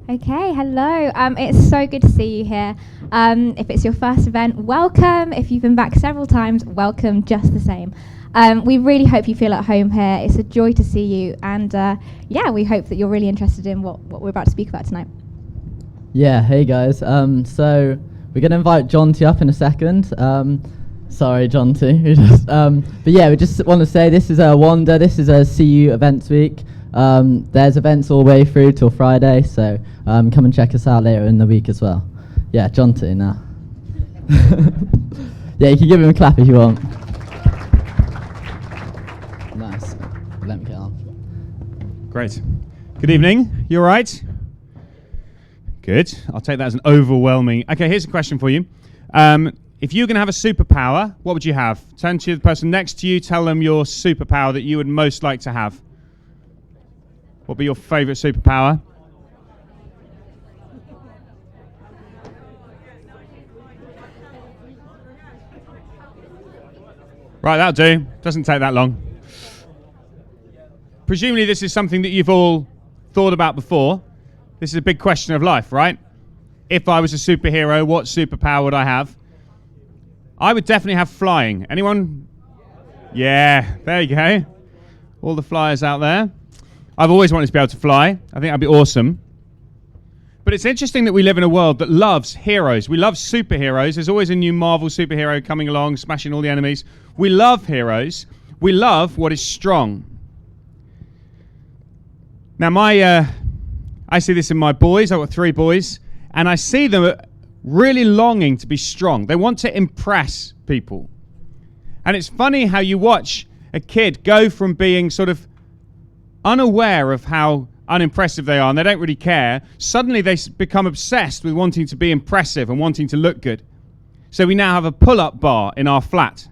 Okay, hello. It's so good to see you here. If it's your first event, welcome. If you've been back several times, welcome just the same. We really hope you feel at home here. It's a joy to see you. And we hope that you're really interested in what we're about to speak about tonight. Yeah, hey guys. So we're going to invite Jonty up in a second. Sorry, Jonty. We just want to say this is a Wanda. This is a CU Events Week. There's events all the way through till Friday, so come and check us out later in the week as well. Yeah, Jonty now. Yeah, you can give him a clap if you want. Nice. Let me get on. Great. Good evening. You all right? Good. I'll take that as an overwhelming. Okay, here's a question for you. If you were going to have a superpower, what would you have? Turn to the person next to you, tell them your superpower that you would most like to have. What would be your favourite superpower? Right, that'll do. Doesn't take that long. Presumably this is something that you've all thought about before. This is a big question of life, right? If I was a superhero, what superpower would I have? I would definitely have flying. Anyone? Yeah, there you go. All the flyers out there. I've always wanted to be able to fly. I think that'd be awesome. But it's interesting that we live in a world that loves heroes. We love superheroes. There's always a new Marvel superhero coming along, smashing all the enemies. We love heroes. We love what is strong. Now, I see this in my boys. I've got 3 boys. And I see them really longing to be strong. They want to impress people. And it's funny how you watch a kid go from being sort of unaware of how unimpressive they are and they don't really care. Suddenly they become obsessed with wanting to be impressive and wanting to look good. So we now have a pull-up bar in our flat.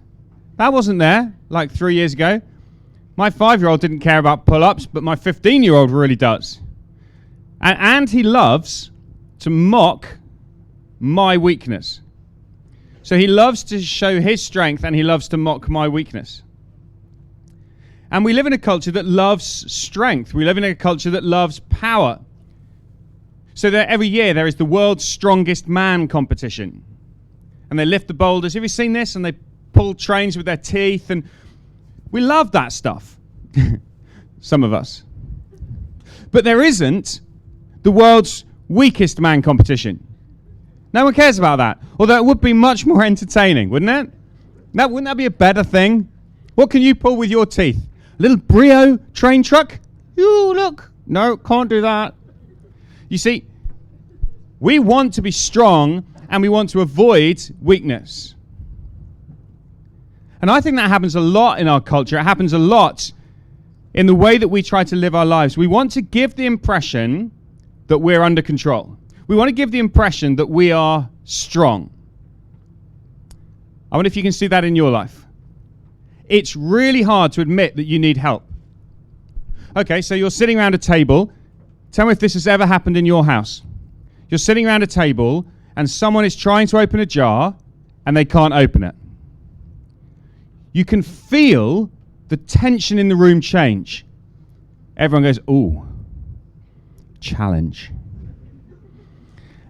That wasn't there like 3 years ago. My 5-year-old didn't care about pull-ups, but my 15-year-old really does. And he loves to mock my weakness. So he loves to show his strength and he loves to mock my weakness. And we live in a culture that loves strength. We live in a culture that loves power. So that every year there is the world's strongest man competition. And they lift the boulders. Have you seen this? And they pull trains with their teeth. And we love that stuff. Some of us. But there isn't the world's weakest man competition. No one cares about that. Although it would be much more entertaining, wouldn't it? Wouldn't that be a better thing? What can you pull with your teeth? A little Brio train truck? Ooh, look. No, can't do that. You see, we want to be strong and we want to avoid weakness. And I think that happens a lot in our culture. It happens a lot in the way that we try to live our lives. We want to give the impression that we're under control. We want to give the impression that we are strong. I wonder if you can see that in your life. It's really hard to admit that you need help. Okay, so you're sitting around a table. Tell me if this has ever happened in your house. You're sitting around a table and someone is trying to open a jar and they can't open it. You can feel the tension in the room change. Everyone goes, ooh, challenge.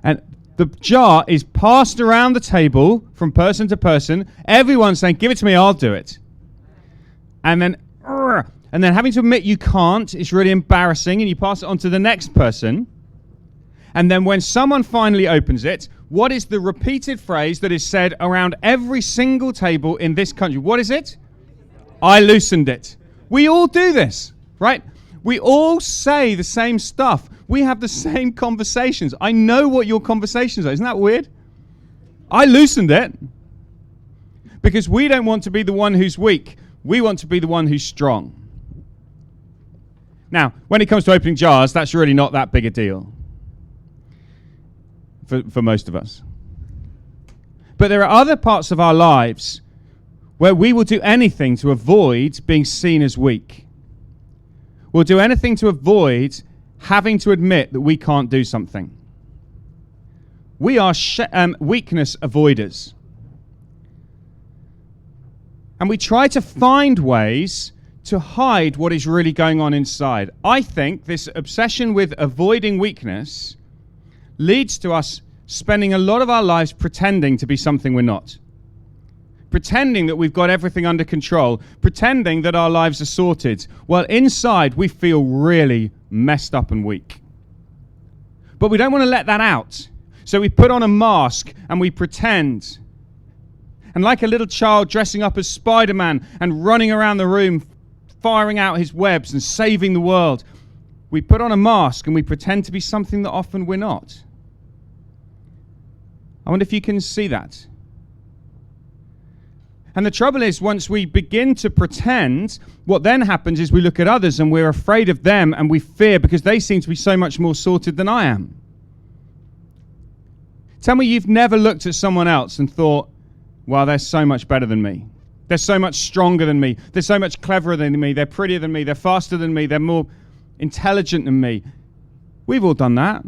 And the jar is passed around the table from person to person. Everyone's saying, give it to me, I'll do it. And then having to admit you can't is really embarrassing, and you pass it on to the next person. And then when someone finally opens it, what is the repeated phrase that is said around every single table in this country? What is it? I loosened it. We all do this, right? We all say the same stuff. We have the same conversations. I know what your conversations are. Isn't that weird? I loosened it because we don't want to be the one who's weak. We want to be the one who's strong. Now, when it comes to opening jars, that's really not that big a deal for most of us. But there are other parts of our lives where we will do anything to avoid being seen as weak. We'll do anything to avoid having to admit that we can't do something. We are weakness avoiders. And we try to find ways to hide what is really going on inside. I think this obsession with avoiding weakness leads to us spending a lot of our lives pretending to be something we're not. Pretending that we've got everything under control, pretending that our lives are sorted, while inside we feel really messed up and weak. But we don't want to let that out. So we put on a mask and we pretend. And like a little child dressing up as Spider-Man and running around the room, firing out his webs and saving the world, we put on a mask and we pretend to be something that often we're not. I wonder if you can see that. And the trouble is, once we begin to pretend, what then happens is we look at others and we're afraid of them and we fear because they seem to be so much more sorted than I am. Tell me you've never looked at someone else and thought, well, they're so much better than me. They're so much stronger than me. They're so much cleverer than me. They're prettier than me. They're faster than me. They're more intelligent than me. We've all done that.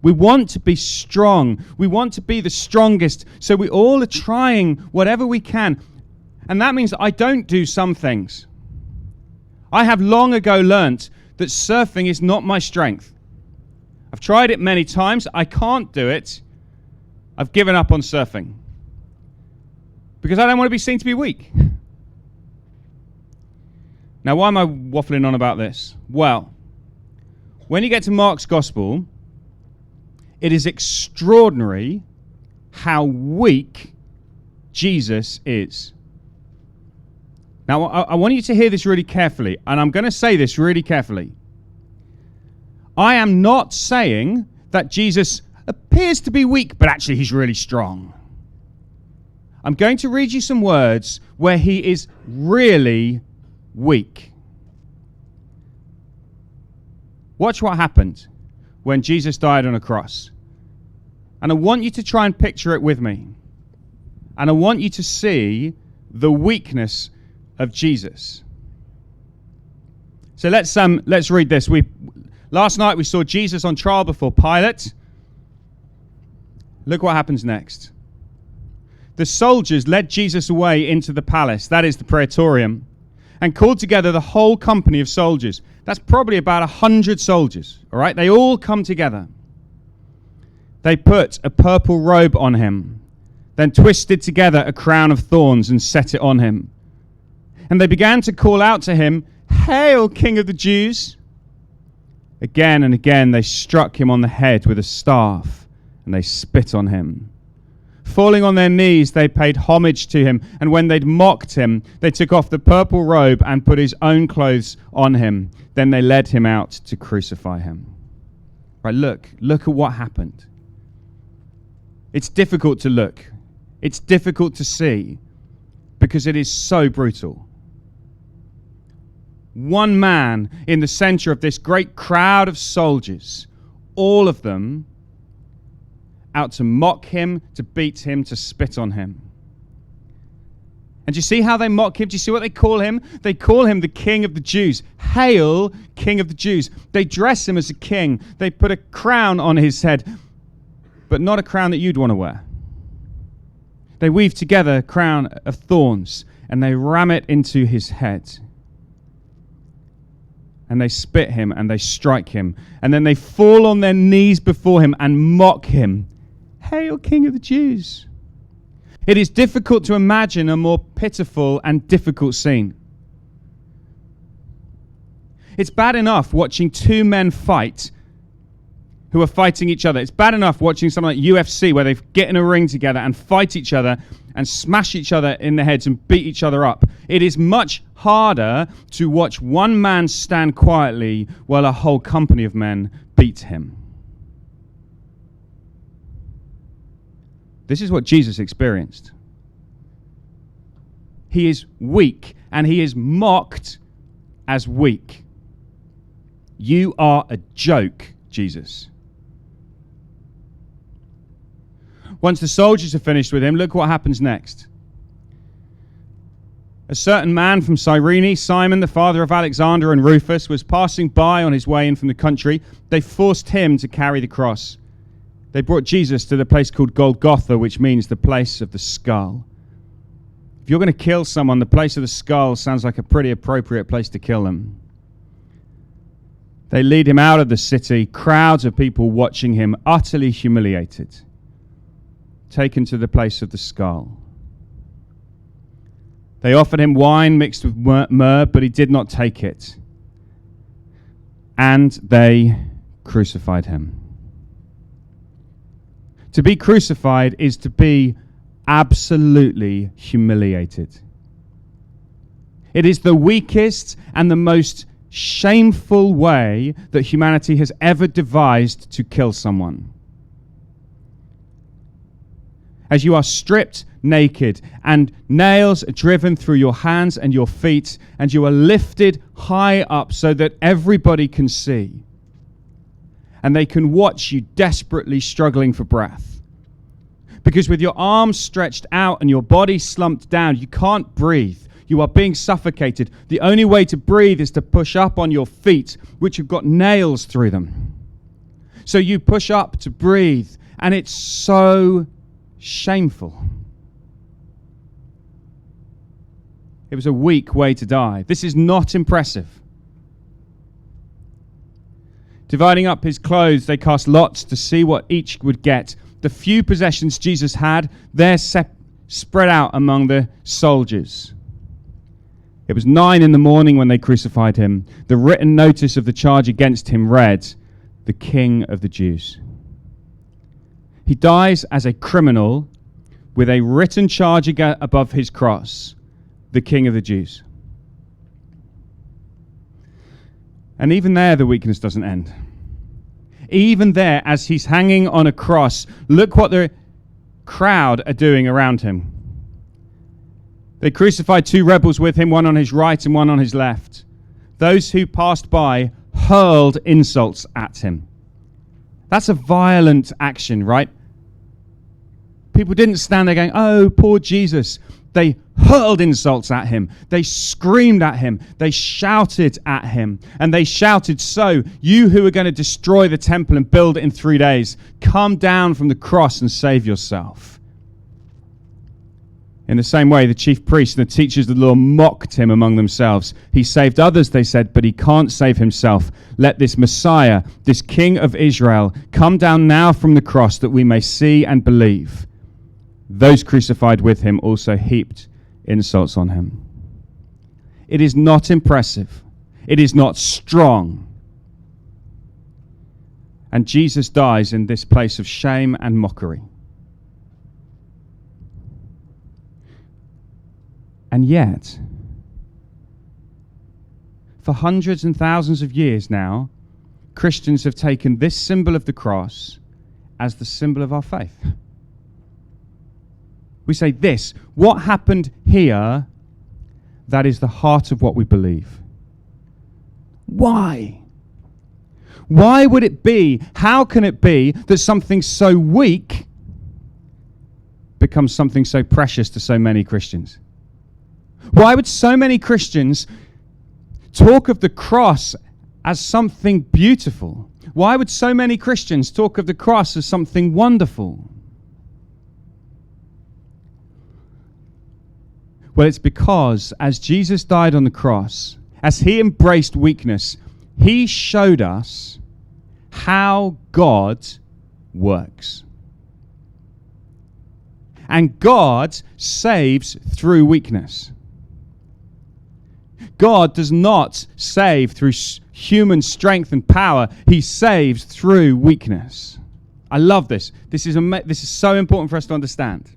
We want to be strong. We want to be the strongest. So we all are trying whatever we can. And that means that I don't do some things. I have long ago learnt that surfing is not my strength. I've tried it many times. I can't do it. I've given up on surfing. Because I don't want to be seen to be weak. Now, why am I waffling on about this? Well, when you get to Mark's Gospel, it is extraordinary how weak Jesus is. Now, I want you to hear this really carefully, and I'm going to say this really carefully. I am not saying that Jesus appears to be weak, but actually he's really strong. I'm going to read you some words where he is really weak. Watch what happened when Jesus died on a cross. And I want you to try and picture it with me. And I want you to see the weakness of Jesus. So let's read this. Last night we saw Jesus on trial before Pilate. Look what happens next. The soldiers led Jesus away into the palace, that is the praetorium, and called together the whole company of soldiers. That's probably about 100 soldiers, all right? They all come together. They put a purple robe on him, then twisted together a crown of thorns and set it on him. And they began to call out to him, "Hail, King of the Jews!" Again and again they struck him on the head with a staff, and they spit on him. Falling on their knees, they paid homage to him, and when they'd mocked him, they took off the purple robe and put his own clothes on him. Then they led him out to crucify him. Right, look at what happened. It's difficult to look. It's difficult to see because it is so brutal. One man in the center of this great crowd of soldiers, all of them out to mock him, to beat him, to spit on him. And do you see how they mock him? Do you see what they call him? They call him the King of the Jews. Hail, King of the Jews. They dress him as a king. They put a crown on his head, but not a crown that you'd want to wear. They weave together a crown of thorns, and they ram it into his head. And they spit him, and they strike him. And then they fall on their knees before him and mock him. Hail, King of the Jews. It is difficult to imagine a more pitiful and difficult scene. It's bad enough watching two men fight who are fighting each other. It's bad enough watching something like UFC where they get in a ring together and fight each other and smash each other in the heads and beat each other up. It is much harder to watch one man stand quietly while a whole company of men beat him. This is what Jesus experienced. He is weak, and he is mocked as weak. You are a joke, Jesus. Once the soldiers are finished with him, look what happens next. A certain man from Cyrene, Simon, the father of Alexander and Rufus, was passing by on his way in from the country. They forced him to carry the cross. They brought Jesus to the place called Golgotha, which means the place of the skull. If you're going to kill someone, the place of the skull sounds like a pretty appropriate place to kill them. They lead him out of the city, crowds of people watching him, utterly humiliated, taken to the place of the skull. They offered him wine mixed with myrrh, but he did not take it. And they crucified him. To be crucified is to be absolutely humiliated. It is the weakest and the most shameful way that humanity has ever devised to kill someone. As you are stripped naked and nails are driven through your hands and your feet, and you are lifted high up so that everybody can see and they can watch you desperately struggling for breath. Because with your arms stretched out and your body slumped down, you can't breathe. You are being suffocated. The only way to breathe is to push up on your feet, which have got nails through them. So you push up to breathe, and it's so shameful. It was a weak way to die. This is not impressive. Dividing up his clothes, they cast lots to see what each would get. The few possessions Jesus had, they're spread out among the soldiers. It was 9 a.m. when they crucified him. The written notice of the charge against him read, "The King of the Jews." He dies as a criminal with a written charge above his cross, "The King of the Jews." And even there, the weakness doesn't end. Even there, as he's hanging on a cross, look what the crowd are doing around him. They crucified 2 rebels with him, one on his right and one on his left. Those who passed by hurled insults at him. That's a violent action, right? People didn't stand there going, "Oh, poor Jesus." They hurled insults at him. They screamed at him. They shouted at him. And they shouted, "So, you who are going to destroy the temple and build it in 3 days, come down from the cross and save yourself." In the same way, the chief priests and the teachers of the law mocked him among themselves. "He saved others," they said, "but he can't save himself. Let this Messiah, this King of Israel, come down now from the cross that we may see and believe." Those crucified with him also heaped insults on him. It is not impressive. It is not strong. And Jesus dies in this place of shame and mockery. And yet, for hundreds and thousands of years now, Christians have taken this symbol of the cross as the symbol of our faith. We say this, what happened here, that is the heart of what we believe. Why? Why would it be, how can it be that something so weak becomes something so precious to so many Christians? Why would so many Christians talk of the cross as something beautiful? Why would so many Christians talk of the cross as something wonderful? Well, it's because as Jesus died on the cross, as he embraced weakness, he showed us how God works. And God saves through weakness. God does not save through human strength and power. He saves through weakness. I love this. This is so important for us to understand.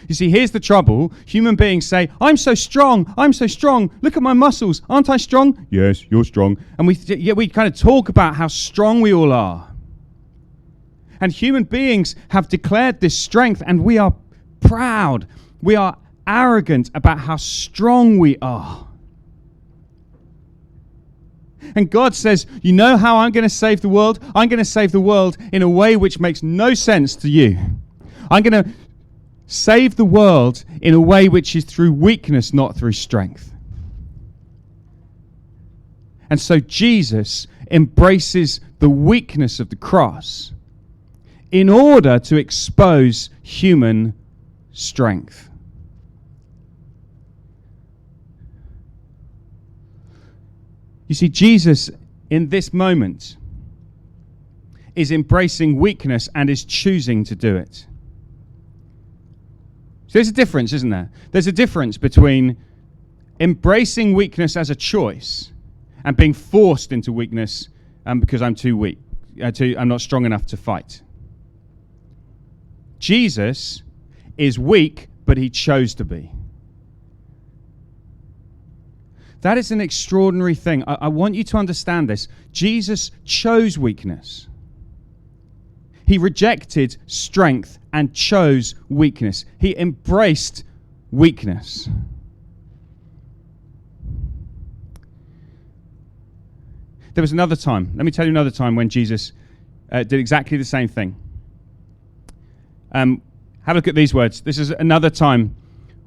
You see, here's the trouble. Human beings say, "I'm so strong. I'm so strong. Look at my muscles. Aren't I strong?" "Yes, you're strong." And we kind of talk about how strong we all are. And human beings have declared this strength, and we are proud. We are arrogant about how strong we are. And God says, "You know how I'm going to save the world? I'm going to save the world in a way which makes no sense to you. I'm going to save the world in a way which is through weakness, not through strength." And so Jesus embraces the weakness of the cross in order to expose human strength. You see, Jesus in this moment is embracing weakness and is choosing to do it. So there's a difference, isn't there? There's a difference between embracing weakness as a choice and being forced into weakness because I'm too weak. I'm not strong enough to fight. Jesus is weak, but he chose to be. That is an extraordinary thing. I want you to understand this. Jesus chose weakness. He rejected strength and chose weakness. He embraced weakness. There was another time. Let me tell you another time when Jesus did exactly the same thing. Have a look at these words. This is another time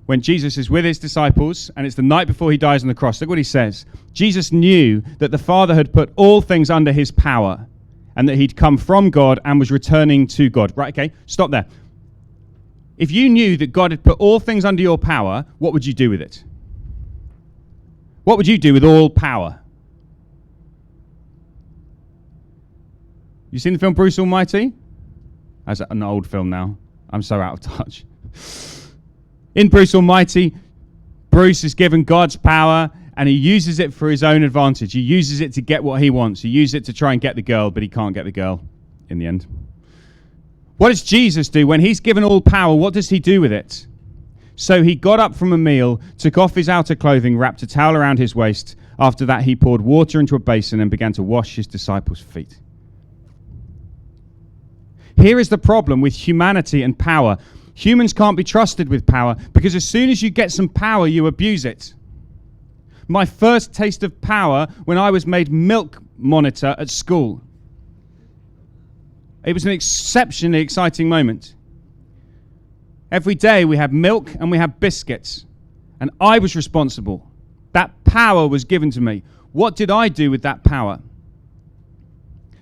when Jesus is with his disciples, and it's the night before he dies on the cross. Look what he says. Jesus knew that the Father had put all things under his power, and that he'd come from God and was returning to God. Right, okay, stop there. If you knew that God had put all things under your power, what would you do with it? What would you do with all power? You seen the film Bruce Almighty? That's an old film now. I'm so out of touch. In Bruce Almighty, Bruce is given God's power and he uses it for his own advantage. He uses it to get what he wants. He uses it to try and get the girl, but he can't get the girl in the end. What does Jesus do? When he's given all power, what does he do with it? So he got up from a meal, took off his outer clothing, wrapped a towel around his waist. After that, he poured water into a basin and began to wash his disciples' feet. Here is the problem with humanity and power. Humans can't be trusted with power because as soon as you get some power, you abuse it. My first taste of power when I was made milk monitor at school. It was an exceptionally exciting moment. Every day we have milk and we have biscuits, and I was responsible. That power was given to me. What did I do with that power?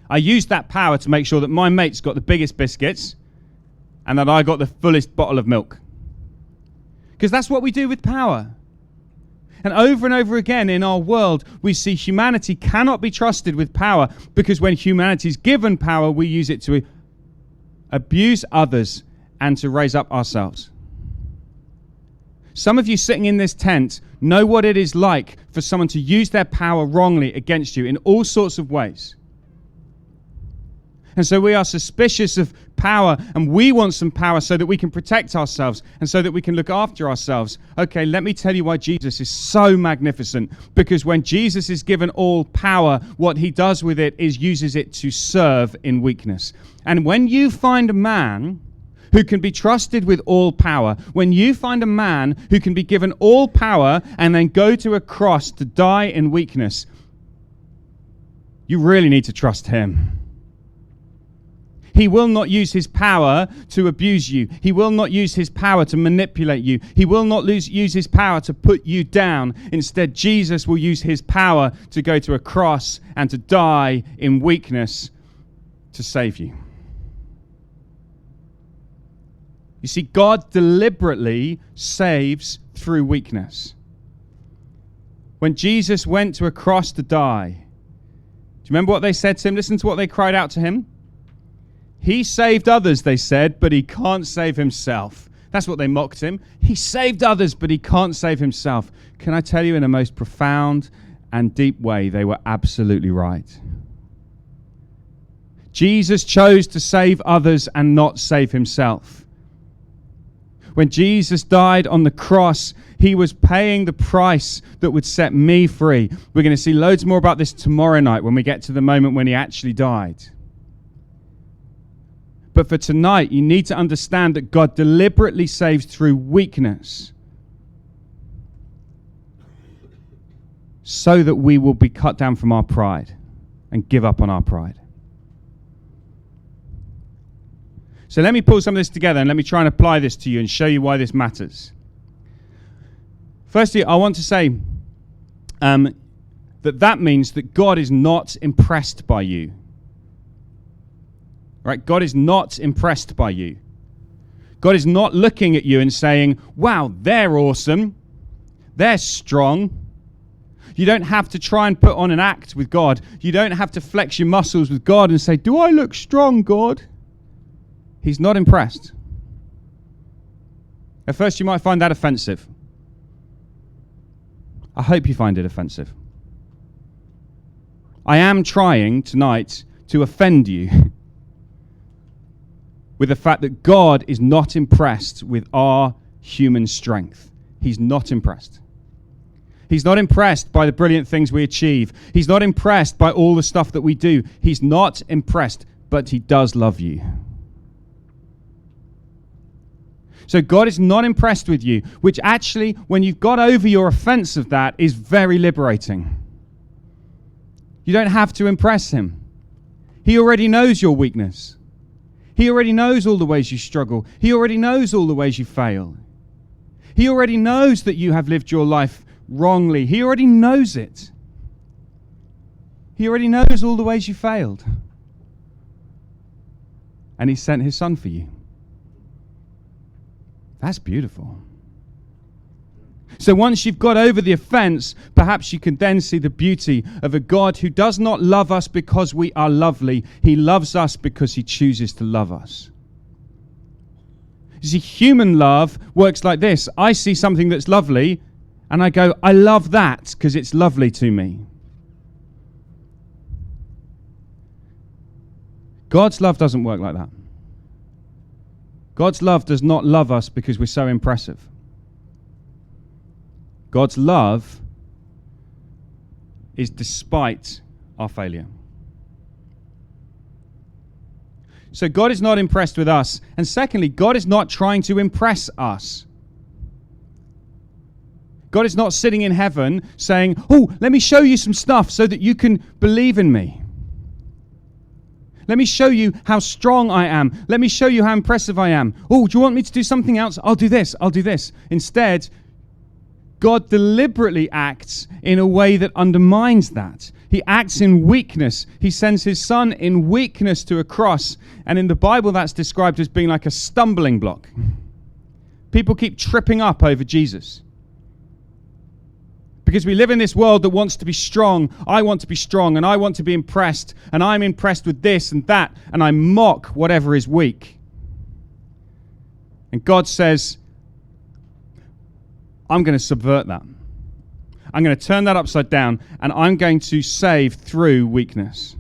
I used that power to make sure that my mates got the biggest biscuits and that I got the fullest bottle of milk. Because that's what we do with power. And over again in our world, we see humanity cannot be trusted with power because when humanity is given power, we use it to abuse others and to raise up ourselves. Some of you sitting in this tent know what it is like for someone to use their power wrongly against you in all sorts of ways. And so we are suspicious of power, and we want some power so that we can protect ourselves and so that we can look after ourselves. Okay, let me tell you why Jesus is so magnificent. Because when Jesus is given all power, what he does with it is uses it to serve in weakness. And when you find a man who can be trusted with all power, when you find a man who can be given all power and then go to a cross to die in weakness, you really need to trust him. He will not use his power to abuse you. He will not use his power to manipulate you. He will not use his power to put you down. Instead, Jesus will use his power to go to a cross and to die in weakness to save you. You see, God deliberately saves through weakness. When Jesus went to a cross to die, do you remember what they said to him? Listen to what they cried out to him. He saved others, they said, but he can't save himself. That's what they mocked him. He saved others, but he can't save himself. Can I tell you, in a most profound and deep way, they were absolutely right. Jesus chose to save others and not save himself. When Jesus died on the cross, he was paying the price that would set me free. We're going to see loads more about this tomorrow night when we get to the moment when he actually died. But for tonight, you need to understand that God deliberately saves through weakness so that we will be cut down from our pride and give up on our pride. So let me pull some of this together and let me try and apply this to you and show you why this matters. Firstly, I want to say that means that God is not impressed by you. Right? God is not impressed by you. God is not looking at you and saying, wow, they're awesome. They're strong. You don't have to try and put on an act with God. You don't have to flex your muscles with God and say, do I look strong, God? He's not impressed. At first, you might find that offensive. I hope you find it offensive. I am trying tonight to offend you with the fact that God is not impressed with our human strength. He's not impressed. He's not impressed by the brilliant things we achieve. He's not impressed by all the stuff that we do. He's not impressed, but he does love you. So God is not impressed with you, which actually, when you've got over your offense of that, is very liberating. You don't have to impress him. He already knows your weakness. He already knows all the ways you struggle. He already knows all the ways you fail. He already knows that you have lived your life wrongly. He already knows it. He already knows all the ways you failed. And he sent his son for you. That's beautiful. So once you've got over the offense, perhaps you can then see the beauty of a God who does not love us because we are lovely. He loves us because he chooses to love us. You see, human love works like this. I see something that's lovely, and I go, I love that because it's lovely to me. God's love doesn't work like that. God's love does not love us because we're so impressive. God's love is despite our failure. So God is not impressed with us. And secondly, God is not trying to impress us. God is not sitting in heaven saying, oh, let me show you some stuff so that you can believe in me. Let me show you how strong I am. Let me show you how impressive I am. Oh, do you want me to do something else? I'll do this. I'll do this. Instead, God deliberately acts in a way that undermines that. He acts in weakness. He sends his son in weakness to a cross. And in the Bible, that's described as being like a stumbling block. People keep tripping up over Jesus. Because we live in this world that wants to be strong. I want to be strong, and I want to be impressed, and I'm impressed with this and that, and I mock whatever is weak. And God says, I'm going to subvert that. I'm going to turn that upside down, and I'm going to save through weakness.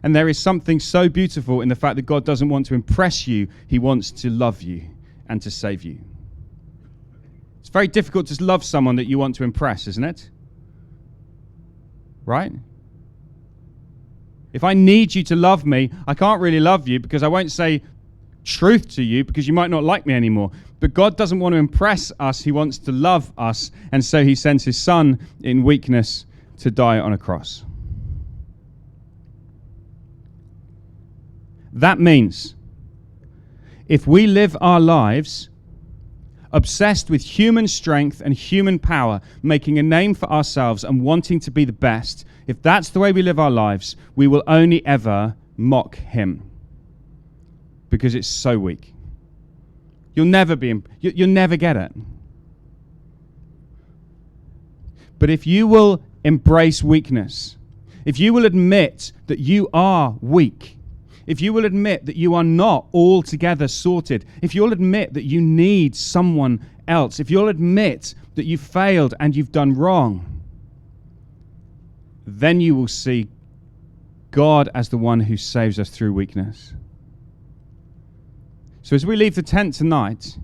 And there is something so beautiful in the fact that God doesn't want to impress you. He wants to love you and to save you. It's very difficult to love someone that you want to impress, isn't it? Right? If I need you to love me, I can't really love you because I won't say truth to you because you might not like me anymore. But God doesn't want to impress us. He wants to love us. And so he sends his son in weakness to die on a cross. That means if we live our lives obsessed with human strength and human power, making a name for ourselves and wanting to be the best, if that's the way we live our lives, we will only ever mock him because it's so weak. You'll never get it. But if you will embrace weakness, if you will admit that you are weak, if you will admit that you are not altogether sorted, if you'll admit that you need someone else, if you'll admit that you failed and you've done wrong, then you will see God as the one who saves us through weakness. So as we leave the tent tonight,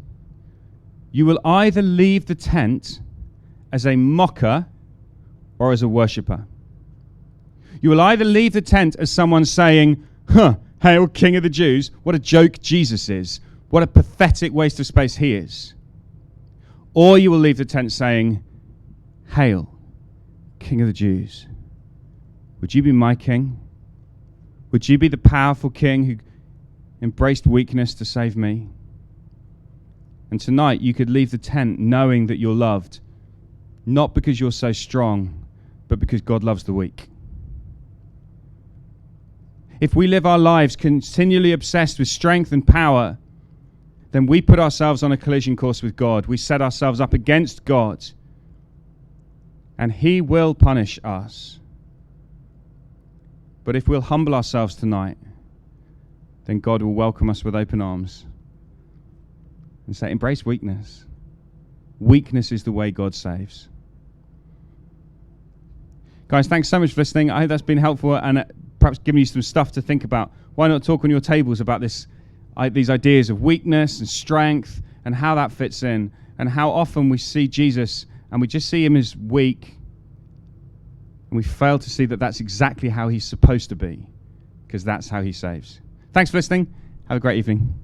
you will either leave the tent as a mocker or as a worshipper. You will either leave the tent as someone saying, Hail, King of the Jews. What a joke Jesus is. What a pathetic waste of space he is. Or you will leave the tent saying, Hail, King of the Jews. Would you be my king? Would you be the powerful king who embraced weakness to save me? And tonight you could leave the tent knowing that you're loved, not because you're so strong, but because God loves the weak. If we live our lives continually obsessed with strength and power, then we put ourselves on a collision course with God. We set ourselves up against God, and he will punish us. But if we'll humble ourselves tonight, then God will welcome us with open arms and say, embrace weakness. Weakness is the way God saves. Guys, thanks so much for listening. I hope that's been helpful and perhaps given you some stuff to think about. Why not talk on your tables about these ideas of weakness and strength and how that fits in, and how often we see Jesus and we just see him as weak, and we fail to see that that's exactly how he's supposed to be, because that's how he saves. Thanks for listening. Have a great evening.